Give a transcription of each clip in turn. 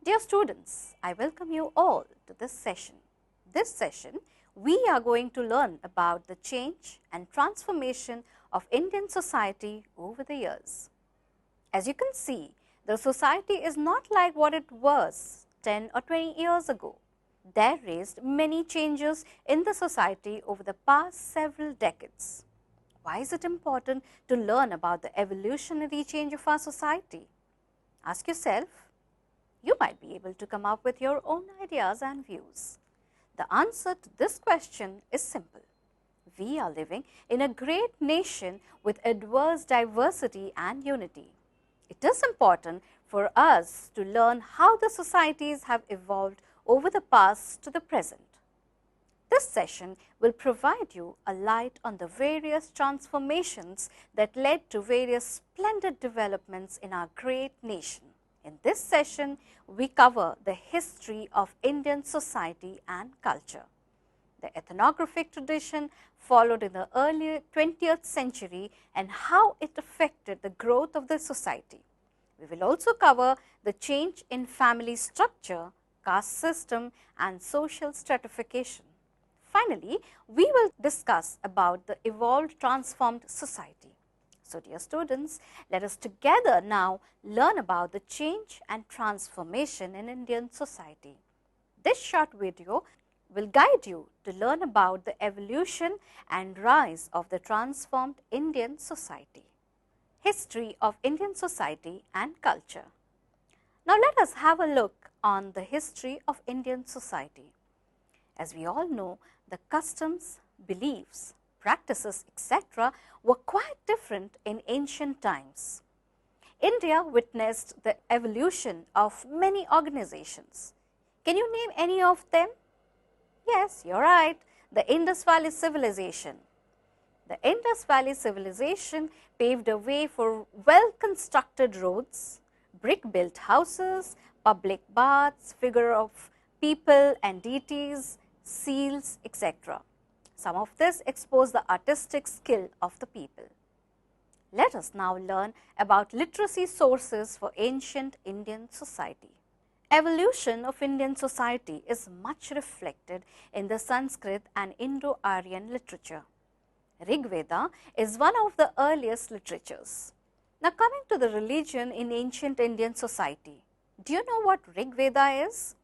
Dear students, I welcome you all to this session. This session, we are going to learn about the change and transformation of Indian society over the years. As you can see, the society is not like what it was 10 or 20 years ago. There raised many changes in the society over the past several decades. Why is it important to learn about the evolutionary change of our society? Ask yourself. You might be able to come up with your own ideas and views. The answer to this question is simple. We are living in a great nation with adverse diversity and unity. It is important for us to learn how the societies have evolved over the past to the present. This session will provide you a light on the various transformations that led to various splendid developments in our great nation. In this session, we cover the history of Indian society and culture, the ethnographic tradition followed in the early 20th century and how it affected the growth of the society. We will also cover the change in family structure, caste system and social stratification. Finally, we will discuss about the evolved transformed society. So, dear students, let us together now learn about the change and transformation in Indian society. This short video will guide you to learn about the evolution and rise of the transformed Indian society. History of Indian society and culture. Now, let us have a look on the history of Indian society. As we all know, the customs, beliefs, practices, etc. were quite different in ancient times. India witnessed the evolution of many organizations. Can you name any of them? Yes, you're right, the Indus Valley Civilization. The Indus Valley Civilization paved a way for well-constructed roads, brick-built houses, public baths, figure of people and deities, seals, etc. Some of this exposed the artistic skill of the people. Let us now learn about literacy sources for ancient Indian society. Evolution of Indian society is much reflected in the Sanskrit and Indo-Aryan literature. Rig Veda is one of the earliest literatures. Now, coming to the religion in ancient Indian society, do you know what Rig Veda is?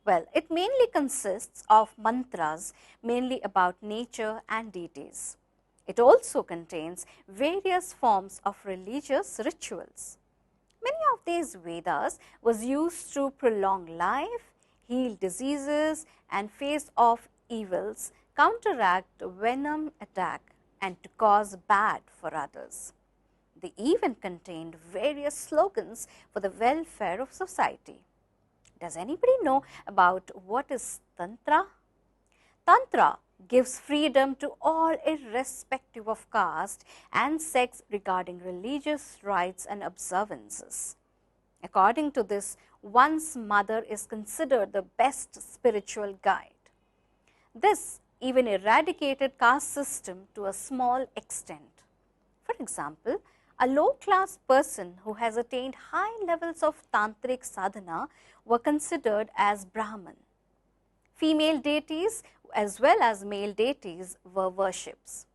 Well, it mainly consists of mantras, mainly about nature and deities. It also contains various forms of religious rituals. Many of these Vedas was used to prolong life, heal diseases and face off evils, counteract venom attack and to cause bad for others. They even contained various slogans for the welfare of society. Does anybody know about what is Tantra? Tantra gives freedom to all irrespective of caste and sex regarding religious rites and observances. According to this, one's mother is considered the best spiritual guide. This even eradicated caste system to a small extent. For example, a low-class person who has attained high levels of tantric sadhana were considered as Brahman. Female deities as well as male deities were worships.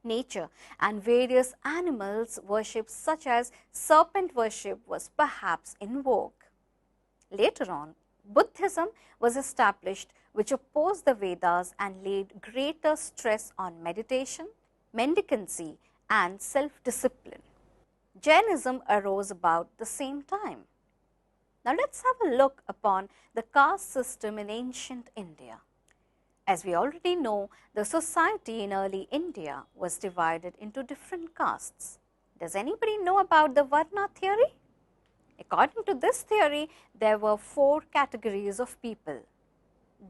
Nature and various animals worship such as serpent worship was perhaps in vogue. Later on, Buddhism was established which opposed the Vedas and laid greater stress on meditation, mendicancy and self-discipline. Jainism arose about the same time. Now, let us have a look upon the caste system in ancient India. As we already know, the society in early India was divided into different castes. Does anybody know about the Varna theory? According to this theory, there were 4 categories of people.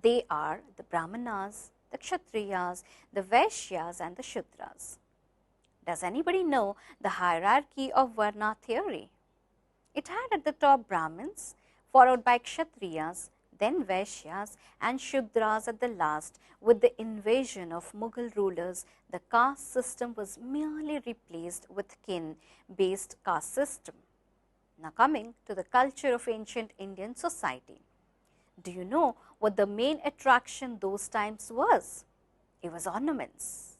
They are the Brahmanas, the Kshatriyas, the Vaishyas and the Shudras. Does anybody know the hierarchy of Varna theory? It had at the top Brahmins, followed by Kshatriyas, then Vaishyas and Shudras at the last. With the invasion of Mughal rulers, the caste system was merely replaced with kin-based caste system. Now coming to the culture of ancient Indian society. Do you know what the main attraction those times was? It was ornaments.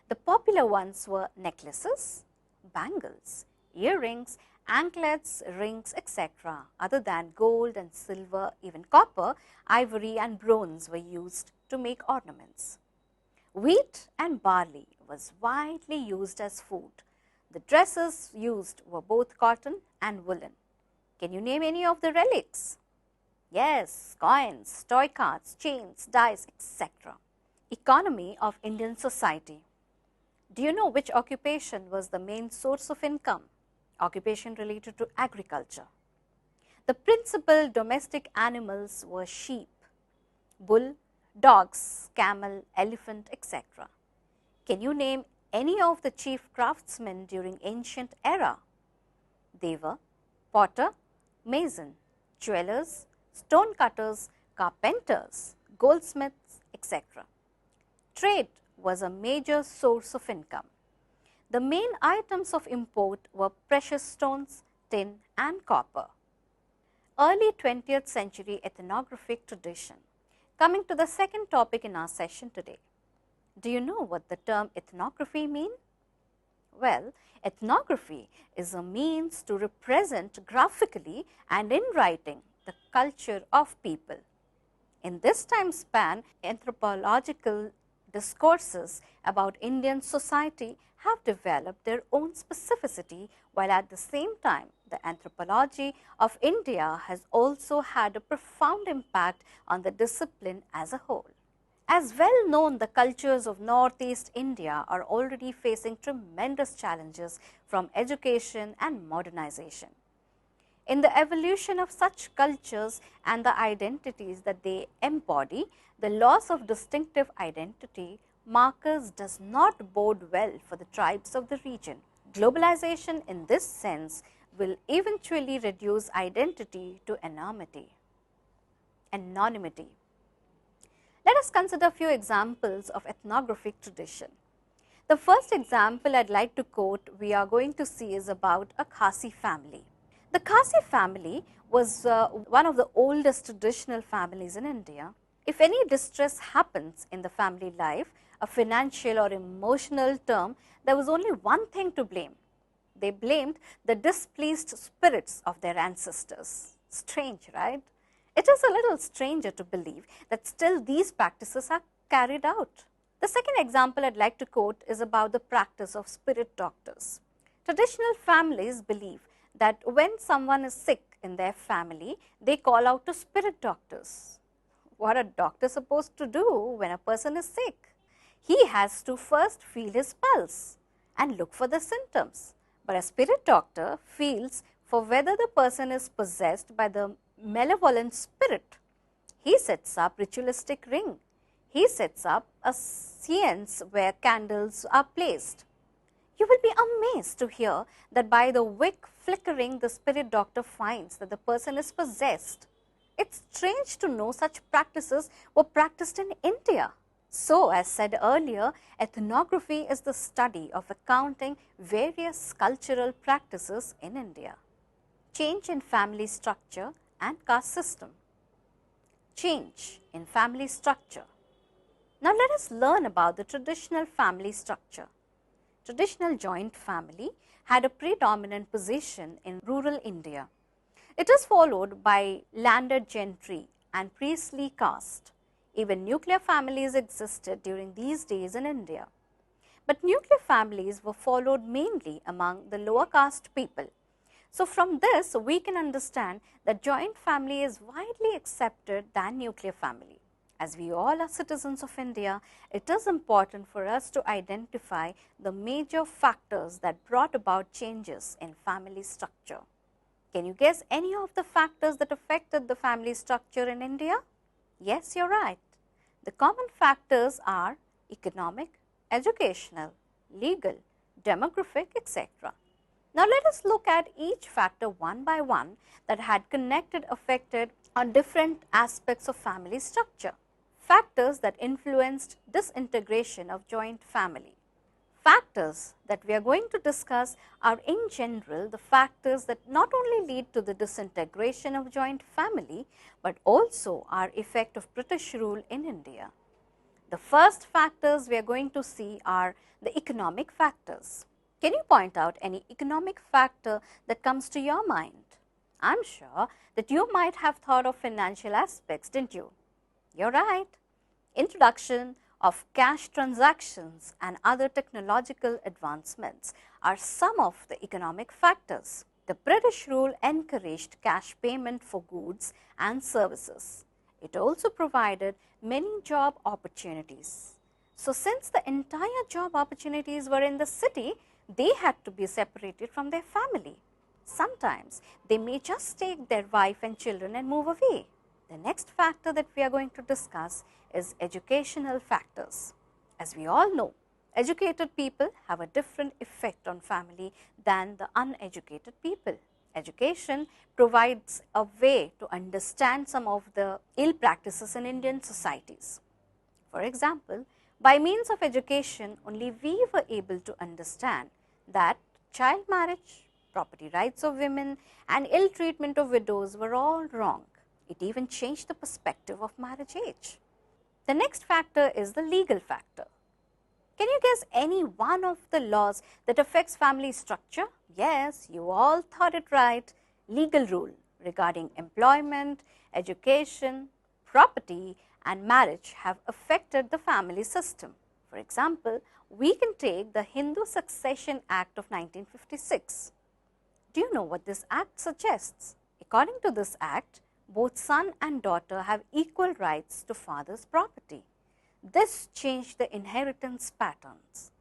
The popular ones were necklaces, bangles, earrings, anklets, rings, etc. Other than gold and silver, even copper, ivory and bronze were used to make ornaments. Wheat and barley was widely used as food. The dresses used were both cotton and woolen. Can you name any of the relics? Yes, coins, toy cards, chains, dice, etc. Economy of Indian society. Do you know which occupation was the main source of income? Occupation related to agriculture. The principal domestic animals were sheep, bull, dogs, camel, elephant, etc. Can you name any of the chief craftsmen during ancient era? They were potter, mason, jewelers, stone cutters, carpenters, goldsmiths, etc. Trade was a major source of income. The main items of import were precious stones, tin and copper. Early 20th century ethnographic tradition. Coming to the second topic in our session today. Do you know what the term ethnography means? Well, ethnography is a means to represent graphically and in writing the culture of people. In this time span, anthropological discourses about Indian society have developed their own specificity, while at the same time the anthropology of India has also had a profound impact on the discipline as a whole. As well known, the cultures of Northeast India are already facing tremendous challenges from education and modernization. In the evolution of such cultures and the identities that they embody, the loss of distinctive identity markers does not bode well for the tribes of the region. Globalization in this sense will eventually reduce identity to anonymity. Let us consider a few examples of ethnographic tradition. The first example I'd like to quote we are going to see is about a Khasi family. The Khasi family was one of the oldest traditional families in India. If any distress happens in the family life, a financial or emotional term, there was only one thing to blame. They blamed the displeased spirits of their ancestors. Strange, right? It is a little stranger to believe that still these practices are carried out. The second example I'd like to quote is about the practice of spirit doctors. Traditional families believe that when someone is sick in their family, they call out to spirit doctors. What are doctors supposed to do when a person is sick? He has to first feel his pulse and look for the symptoms. But a spirit doctor feels for whether the person is possessed by the malevolent spirit. He sets up ritualistic ring. He sets up a seance where candles are placed. You will be amazed to hear that by the wick flickering, the spirit doctor finds that the person is possessed. It's strange to know such practices were practiced in India. So, as said earlier, ethnography is the study of accounting various cultural practices in India. Change in family structure and caste system. Change in family structure. Now, let us learn about the traditional family structure. Traditional joint family had a predominant position in rural India. It is followed by landed gentry and priestly caste. Even nuclear families existed during these days in India. But nuclear families were followed mainly among the lower caste people. So, from this we can understand that joint family is widely accepted than nuclear family. As we all are citizens of India, it is important for us to identify the major factors that brought about changes in family structure. Can you guess any of the factors that affected the family structure in India? Yes, you are right. The common factors are economic, educational, legal, demographic, etc. Now, let us look at each factor one by one that had connected, affected on different aspects of family structure. Factors that influenced disintegration of joint family. Factors that we are going to discuss are in general the factors that not only lead to the disintegration of joint family, but also are effect of British rule in India. The first factors we are going to see are the economic factors. Can you point out any economic factor that comes to your mind? I'm sure that you might have thought of financial aspects, didn't you? You're right. Introduction of cash transactions and other technological advancements are some of the economic factors. The British rule encouraged cash payment for goods and services. It also provided many job opportunities. So, since the entire job opportunities were in the city, they had to be separated from their family. Sometimes they may just take their wife and children and move away. The next factor that we are going to discuss is educational factors. As we all know, educated people have a different effect on family than the uneducated people. Education provides a way to understand some of the ill practices in Indian societies. For example, by means of education, only we were able to understand that child marriage, property rights of women and ill treatment of widows were all wrong. It even changed the perspective of marriage age. The next factor is the legal factor. Can you guess any one of the laws that affects family structure? Yes, you all thought it right. Legal rule regarding employment, education, property and marriage have affected the family system. For example, we can take the Hindu Succession Act of 1956. Do you know what this act suggests? According to this act, both son and daughter have equal rights to father's property. This changed the inheritance patterns.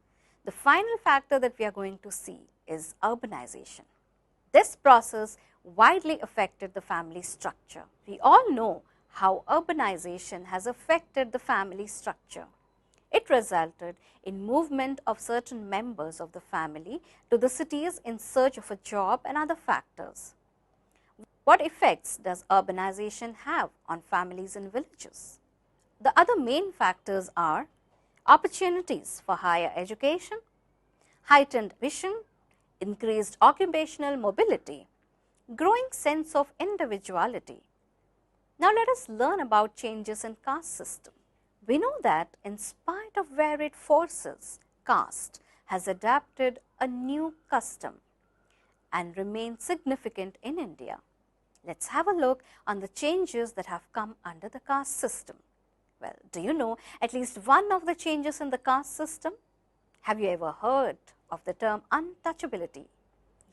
The final factor that we are going to see is urbanization. This process widely affected the family structure. We all know how urbanization has affected the family structure. It resulted in movement of certain members of the family to the cities in search of a job and other factors. What effects does urbanization have on families in villages? The other main factors are opportunities for higher education, heightened vision, increased occupational mobility, growing sense of individuality. Now, let us learn about changes in caste system. We know that in spite of varied forces, caste has adapted a new custom and remains significant in India. Let's have a look on the changes that have come under the caste system. Well, do you know at least one of the changes in the caste system? Have you ever heard of the term untouchability?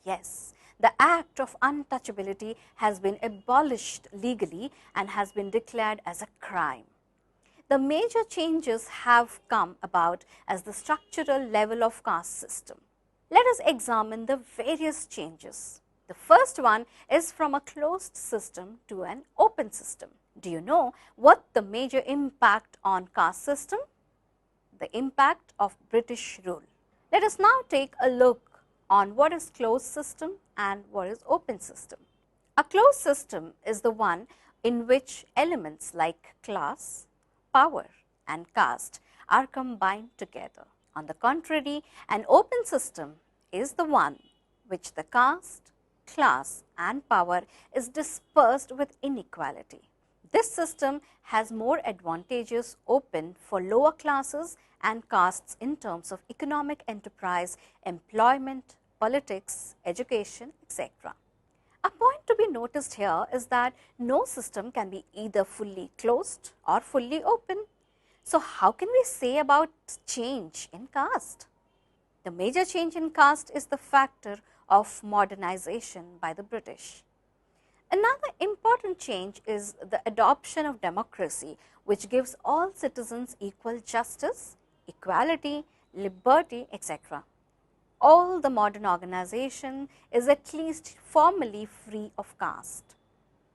Yes, the act of untouchability has been abolished legally and has been declared as a crime. The major changes have come about as the structural level of caste system. Let us examine the various changes. The first one is from a closed system to an open system. Do you know what the major impact on caste system? The impact of British rule. Let us now take a look on what is closed system and what is open system. A closed system is the one in which elements like class, power and caste are combined together. On the contrary, an open system is the one which the caste, class and power is dispersed with inequality. This system has more advantages open for lower classes and castes in terms of economic enterprise, employment, politics, education, etc. A point to be noticed here is that no system can be either fully closed or fully open. So, how can we say about change in caste? The major change in caste is the factor of modernization by the British. Another important change is the adoption of democracy, which gives all citizens equal justice, equality, liberty, etc. All the modern organization is at least formally free of caste.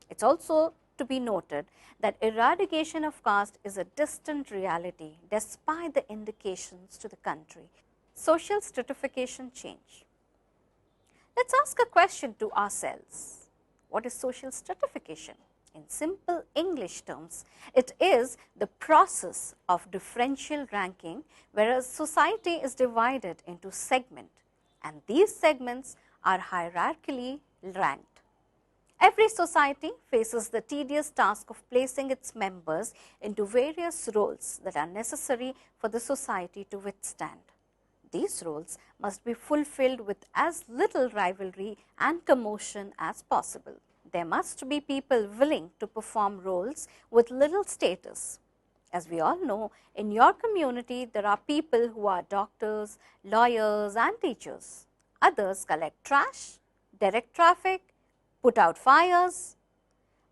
It is also to be noted that eradication of caste is a distant reality despite the indications to the country. Social stratification change. Let us ask a question to ourselves. What is social stratification? In simple English terms, it is the process of differential ranking, whereas society is divided into segments, and these segments are hierarchically ranked. Every society faces the tedious task of placing its members into various roles that are necessary for the society to withstand. These roles must be fulfilled with as little rivalry and commotion as possible. There must be people willing to perform roles with little status. As we all know, in your community, there are people who are doctors, lawyers, and teachers. Others collect trash, direct traffic, put out fires,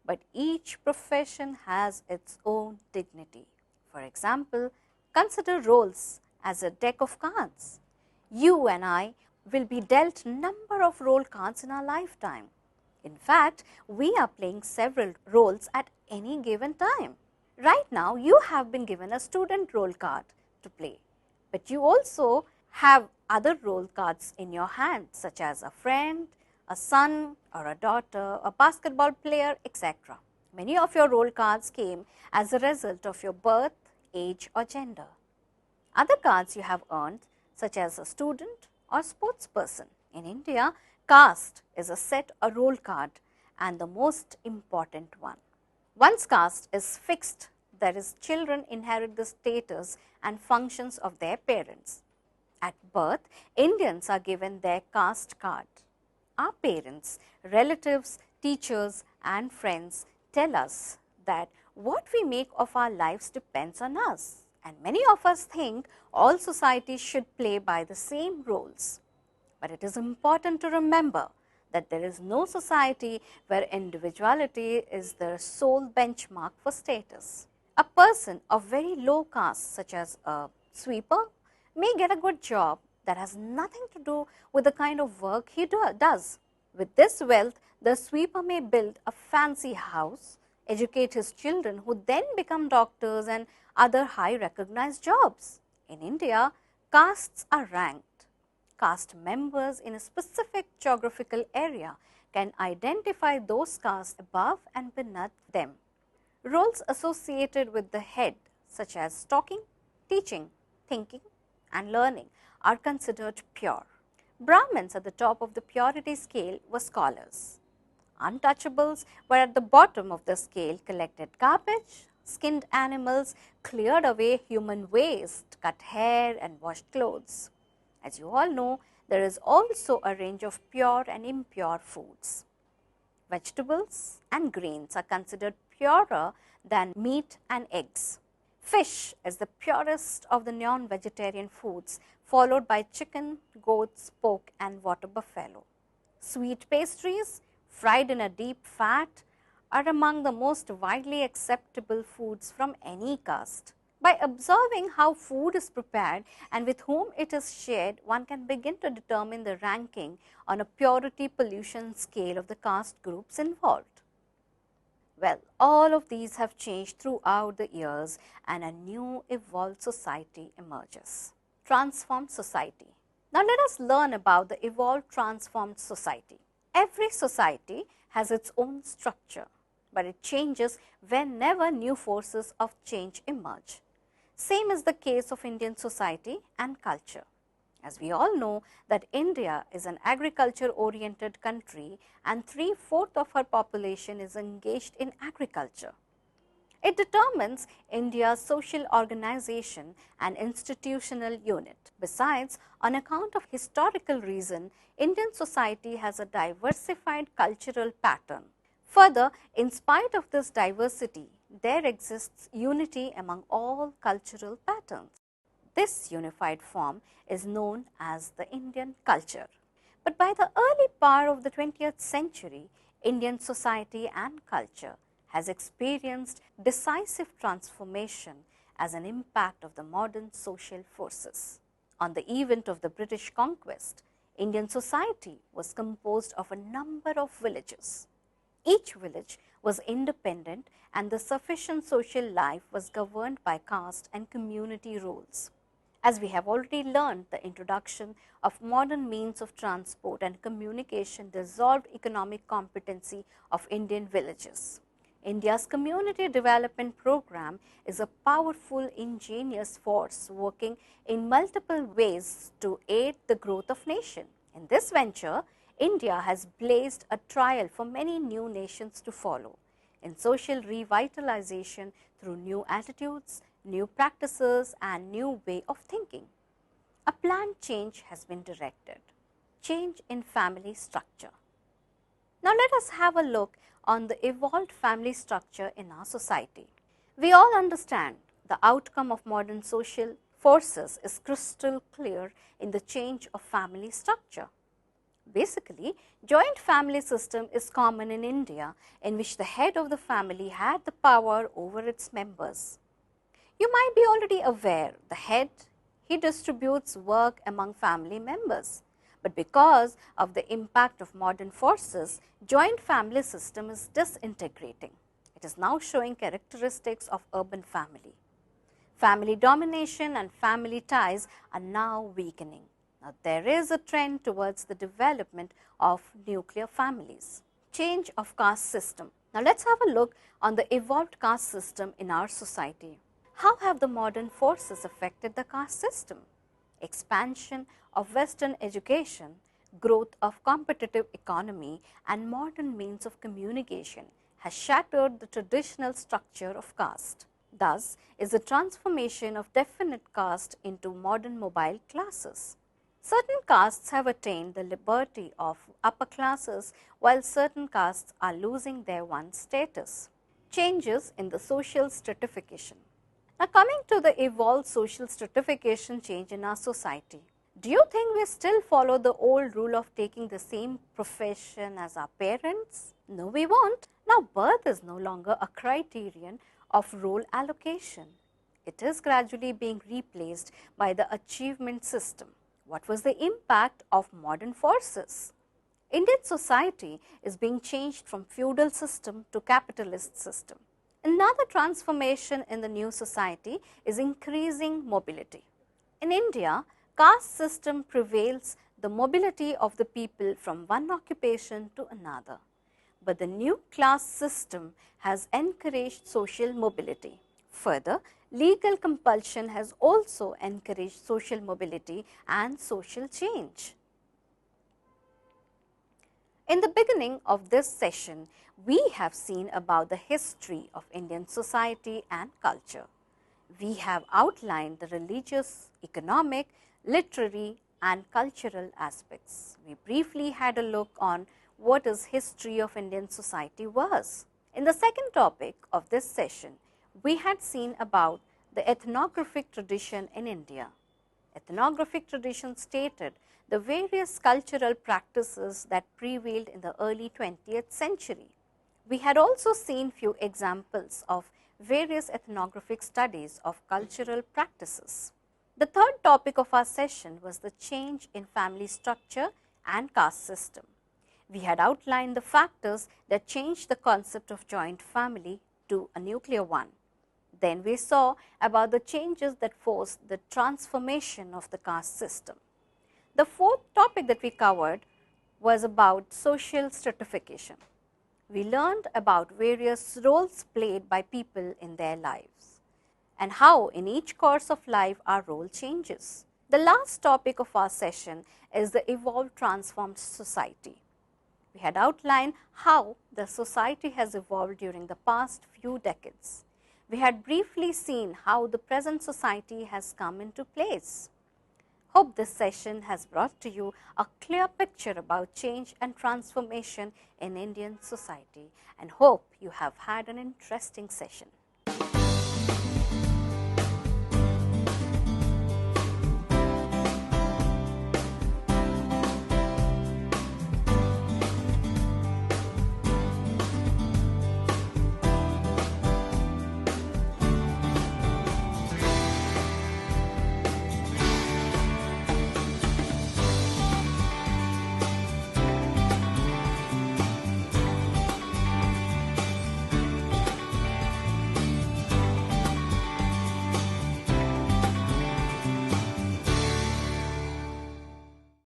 but each profession has its own dignity. For example, consider roles as a deck of cards. You and I will be dealt number of role cards in our lifetime. In fact, we are playing several roles at any given time. Right now, you have been given a student role card to play, but you also have other role cards in your hand, such as a friend, a son or a daughter, a basketball player, etc. Many of your role cards came as a result of your birth, age or gender. Other cards you have earned, such as a student or sports person. In India, caste is a set or role card and the most important one. Once caste is fixed, that is, children inherit the status and functions of their parents. At birth, Indians are given their caste card. Our parents, relatives, teachers and friends tell us that what we make of our lives depends on us, and many of us think all societies should play by the same rules. But it is important to remember that there is no society where individuality is the sole benchmark for status. A person of very low caste, such as a sweeper, may get a good job that has nothing to do with the kind of work he does. With this wealth, the sweeper may build a fancy house, educate his children who then become doctors and other high recognized jobs. In India, castes are ranked. Caste members in a specific geographical area can identify those castes above and beneath them. Roles associated with the head, such as talking, teaching, thinking and learning, are considered pure. Brahmins at the top of the purity scale were scholars. Untouchables were at the bottom of the scale, collected garbage, skinned animals, cleared away human waste, cut hair and washed clothes. As you all know, there is also a range of pure and impure foods. Vegetables and grains are considered purer than meat and eggs. Fish is the purest of the non-vegetarian foods, followed by chicken, goats, pork and water buffalo. Sweet pastries, fried in a deep fat, are among the most widely acceptable foods from any caste. By observing how food is prepared and with whom it is shared, one can begin to determine the ranking on a purity pollution scale of the caste groups involved. Well, all of these have changed throughout the years and a new evolved society emerges. Transformed society. Now let us learn about the evolved transformed society. Every society has its own structure, but it changes whenever new forces of change emerge. Same is the case of Indian society and culture. As we all know that India is an agriculture-oriented country and 3/4 of her population is engaged in agriculture. It determines India's social organization and institutional unit. Besides, on account of historical reason, Indian society has a diversified cultural pattern. Further, in spite of this diversity, there exists unity among all cultural patterns. This unified form is known as the Indian culture. But by the early part of the 20th century, Indian society and culture has experienced decisive transformation as an impact of the modern social forces. On the event of the British conquest, Indian society was composed of a number of villages. Each village was independent and the sufficient social life was governed by caste and community rules. As we have already learned, the introduction of modern means of transport and communication dissolved economic competency of Indian villages. India's community development program is a powerful, ingenious force working in multiple ways to aid the growth of nation. In this venture, India has blazed a trail for many new nations to follow in social revitalization through new attitudes, new practices and new way of thinking. A planned change has been directed. Change in family structure. Now let us have a look on the evolved family structure in our society. We all understand the outcome of modern social forces is crystal clear in the change of family structure. Basically, joint family system is common in India, in which the head of the family had the power over its members. You might be already aware the head, he distributes work among family members. But because of the impact of modern forces, joint family system is disintegrating. It is now showing characteristics of urban family. Family domination and family ties are now weakening. Now, there is a trend towards the development of nuclear families. Change of caste system. Now, let's have a look on the evolved caste system in our society. How have the modern forces affected the caste system? Expansion of Western education, growth of competitive economy and modern means of communication has shattered the traditional structure of caste. Thus, is the transformation of definite caste into modern mobile classes. Certain castes have attained the liberty of upper classes, while certain castes are losing their once status. Changes in the social stratification. Now, coming to the evolved social stratification change in our society. Do you think we still follow the old rule of taking the same profession as our parents? No, we won't. Now, birth is no longer a criterion of role allocation. It is gradually being replaced by the achievement system. What was the impact of modern forces? Indian society is being changed from feudal system to capitalist system. Another transformation in the new society is increasing mobility. In India, caste system prevails the mobility of the people from one occupation to another. But the new class system has encouraged social mobility. Further, legal compulsion has also encouraged social mobility and social change. In the beginning of this session, we have seen about the history of Indian society and culture. We have outlined the religious, economic, literary and cultural aspects. We briefly had a look on what is history of Indian society was. In the second topic of this session, we had seen about the ethnographic tradition in India. Ethnographic tradition stated the various cultural practices that prevailed in the early 20th century. We had also seen few examples of various ethnographic studies of cultural practices. The third topic of our session was the change in family structure and caste system. We had outlined the factors that changed the concept of joint family to a nuclear one. Then we saw about the changes that forced the transformation of the caste system. The fourth topic that we covered was about social stratification. We learned about various roles played by people in their lives and how in each course of life our role changes. The last topic of our session is the evolved transformed society. We had outlined how the society has evolved during the past few decades. We had briefly seen how the present society has come into place. Hope this session has brought to you a clear picture about change and transformation in Indian society and hope you have had an interesting session.